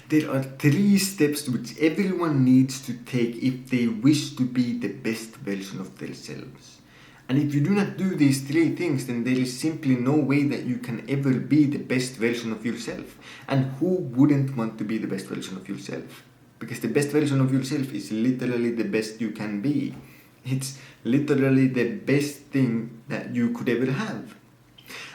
There are 3 steps which everyone needs to take if they wish to be the best version of themselves. And if you do not do these 3 things, then there is simply no way that you can ever be the best version of yourself. And who wouldn't want to be the best version of yourself? Because the best version of yourself is literally the best you can be. It's literally the best thing that you could ever have.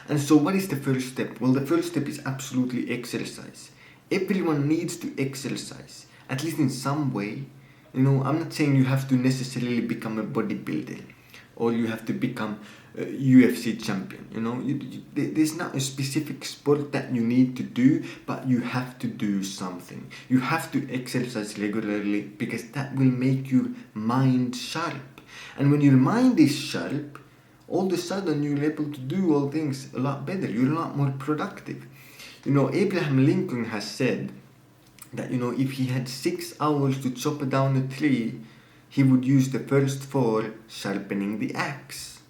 And so what is the first step? Well, the first step is absolutely exercise. Everyone needs to exercise, at least in some way. I'm not saying you have to necessarily become a bodybuilder or you have to become a UFC champion. There's not a specific sport that you need to do, but you have to do something. You have to exercise regularly because that will make your mind sharp. And when your mind is sharp, all of a sudden you're able to do all things a lot better. You're a lot more productive. Abraham Lincoln has said that, if he had 6 hours to chop down a tree, he would use the first 4 sharpening the axe.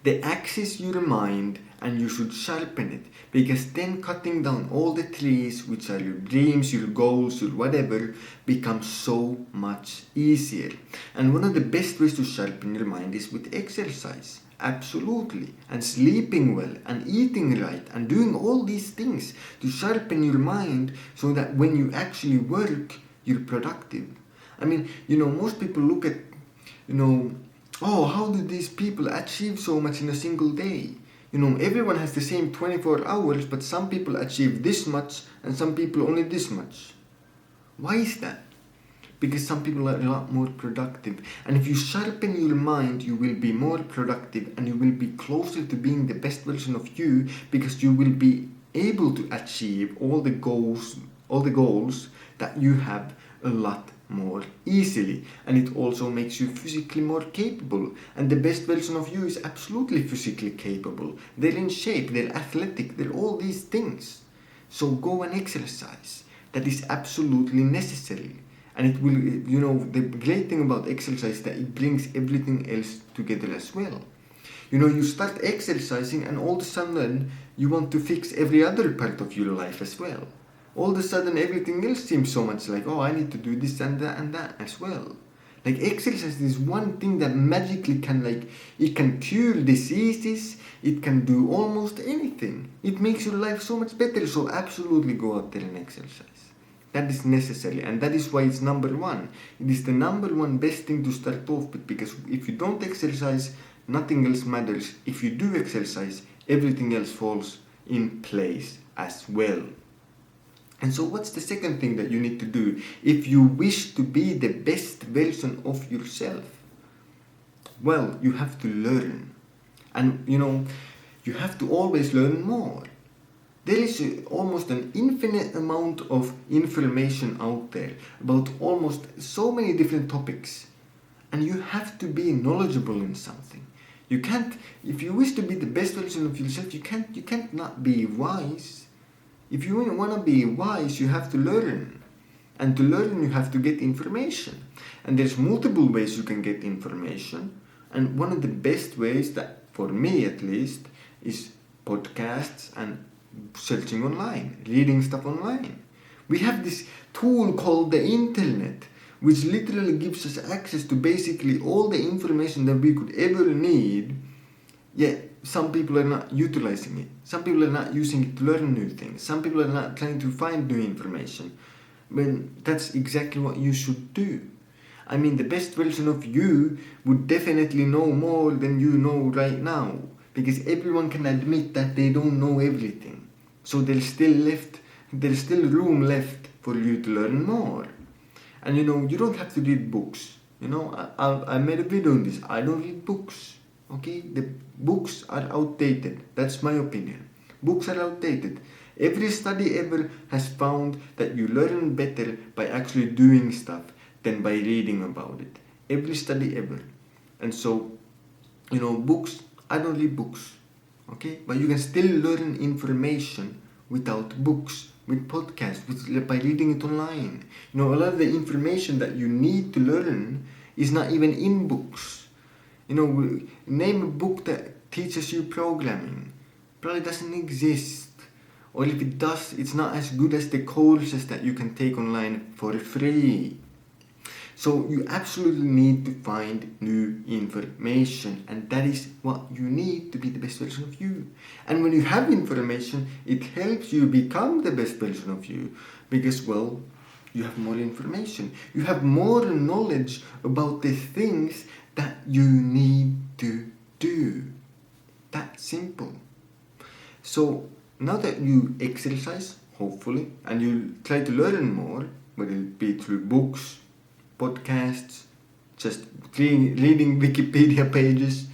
The axe is your mind and you should sharpen it, because then cutting down all the trees, which are your dreams, your goals, your whatever, becomes so much easier. And one of the best ways to sharpen your mind is with exercise. Absolutely. And sleeping well and eating right and doing all these things to sharpen your mind so that when you actually work, you're productive. Most people look at, how do these people achieve so much in a single day? Everyone has the same 24 hours, but some people achieve this much and some people only this much. Why is that? Because some people are a lot more productive. And if you sharpen your mind, you will be more productive and you will be closer to being the best version of you, because you will be able to achieve all the goals that you have a lot more easily. And it also makes you physically more capable. And the best version of you is absolutely physically capable. They're in shape, they're athletic, they're all these things. So go and exercise. That is absolutely necessary. And it will, the great thing about exercise is that it brings everything else together as well. You start exercising and all of a sudden you want to fix every other part of your life as well. All of a sudden everything else seems so much like, I need to do this and that as well. Like, exercise is one thing that magically it can cure diseases, it can do almost anything. It makes your life so much better, so absolutely go out there and exercise. That is necessary, and that is why it's number 1. It is the number 1 best thing to start off with, because if you don't exercise, nothing else matters. If you do exercise, everything else falls in place as well. And so what's the second thing that you need to do if you wish to be the best version of yourself? Well, you have to learn. And you have to always learn more. There is almost an infinite amount of information out there about almost so many different topics. And you have to be knowledgeable in something. You can't, if you wish to be the best version of yourself, you can't not be wise. If you want to be wise, you have to learn. And to learn, you have to get information. And there's multiple ways you can get information. And one of the best ways, that for me at least, is podcasts and searching online, reading stuff online. We have this tool called the internet, which literally gives us access to basically all the information that we could ever need, yet some people are not utilizing it. Some people are not using it to learn new things. Some people are not trying to find new information. When that's exactly what you should do. The best version of you would definitely know more than you know right now, because everyone can admit that they don't know everything. So there's still room left for you to learn more. And you don't have to read books. I made a video on this. I don't read books. Okay? The books are outdated. That's my opinion. Books are outdated. Every study ever has found that you learn better by actually doing stuff than by reading about it. Every study ever. And so, books, I don't read books. Okay? But you can still learn information without books, with podcasts, by reading it online. A lot of the information that you need to learn is not even in books. Name a book that teaches you programming. Probably doesn't exist. or if it does, it's not as good as the courses that you can take online for free. So you absolutely need to find new information, and that is what you need to be the best version of you. And when you have information, it helps you become the best version of you, because, well, you have more information. You have more knowledge about the things that you need to do. That's simple. So now that you exercise, hopefully, and you try to learn more, whether it be through books, podcasts, just reading Wikipedia pages,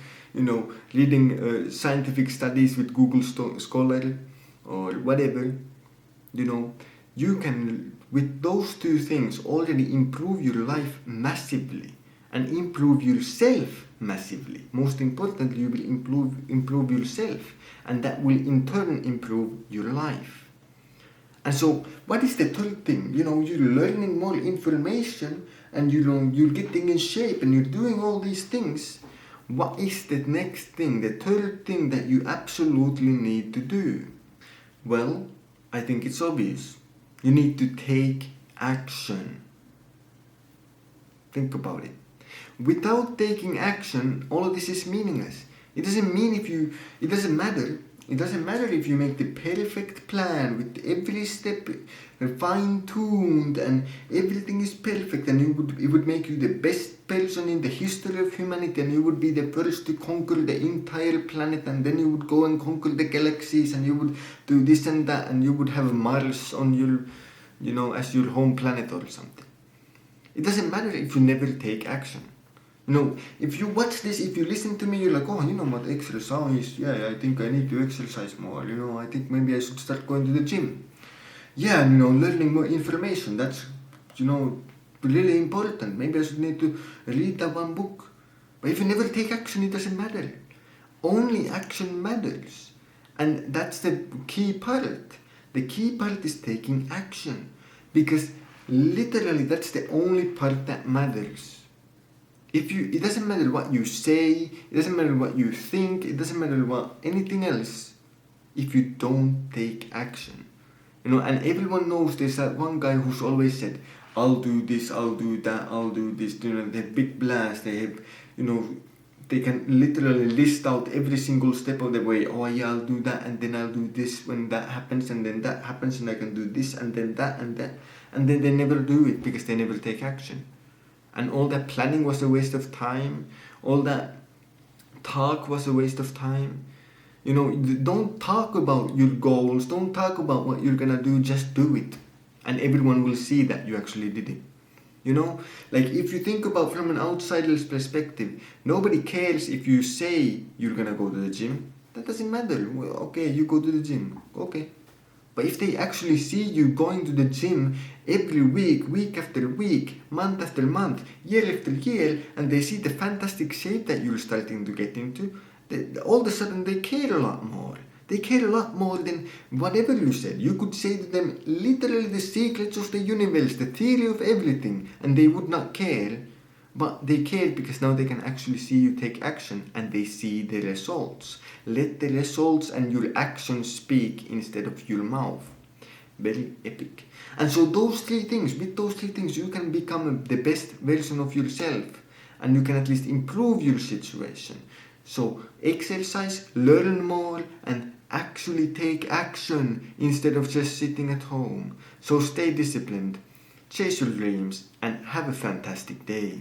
reading scientific studies with Google Scholar, or whatever, you can, with those two things, already improve your life massively and improve yourself massively. Most importantly, you will improve yourself, and that will in turn improve your life. And so, what is the third thing? You're learning more information, and you're getting in shape, and you're doing all these things. What is the next thing, the third thing that you absolutely need to do? Well, I think it's obvious. You need to take action. Think about it. Without taking action, all of this is meaningless. It doesn't matter. It doesn't matter if you make the perfect plan with every step fine-tuned and everything is perfect, and it would make you the best person in the history of humanity, and you would be the first to conquer the entire planet, and then you would go and conquer the galaxies, and you would do this and that, and you would have Mars on your, as your home planet or something. It doesn't matter if you never take action. If you watch this, if you listen to me, you're like, oh, what, exercise? Yeah, I think I need to exercise more. I think maybe I should start going to the gym. Yeah, learning more information. That's, really important. Maybe I should need to read that one book. But if you never take action, it doesn't matter. Only action matters. And that's the key part. The key part is taking action. Because literally, that's the only part that matters. It doesn't matter what you say, it doesn't matter what you think, it doesn't matter what anything else, if you don't take action. And everyone knows there's that one guy who's always said, I'll do this, I'll do that, I'll do this. They have big plans, they have, they can literally list out every single step of the way. Oh yeah, I'll do that, and then I'll do this when that happens, and then that happens, and I can do this, and then that, and that. And then they never do it because they never take action. And all that planning was a waste of time. All that talk was a waste of time. Don't talk about your goals. Don't talk about what you're gonna do. Just do it. And everyone will see that you actually did it. Like if you think about from an outsider's perspective, nobody cares if you say you're gonna go to the gym. That doesn't matter. Well, okay, you go to the gym. Okay. But if they actually see you going to the gym every week after week, month after month, year after year, and they see the fantastic shape that you're starting to get into, all of a sudden they care a lot more. They care a lot more than whatever you said. You could say to them literally the secrets of the universe, the theory of everything, and they would not care. But they care because now they can actually see you take action, and they see the results. Let the results and your actions speak instead of your mouth. Very epic. And so with those three things, you can become the best version of yourself, and you can at least improve your situation. So exercise, learn more, and actually take action instead of just sitting at home. So stay disciplined, chase your dreams, and have a fantastic day.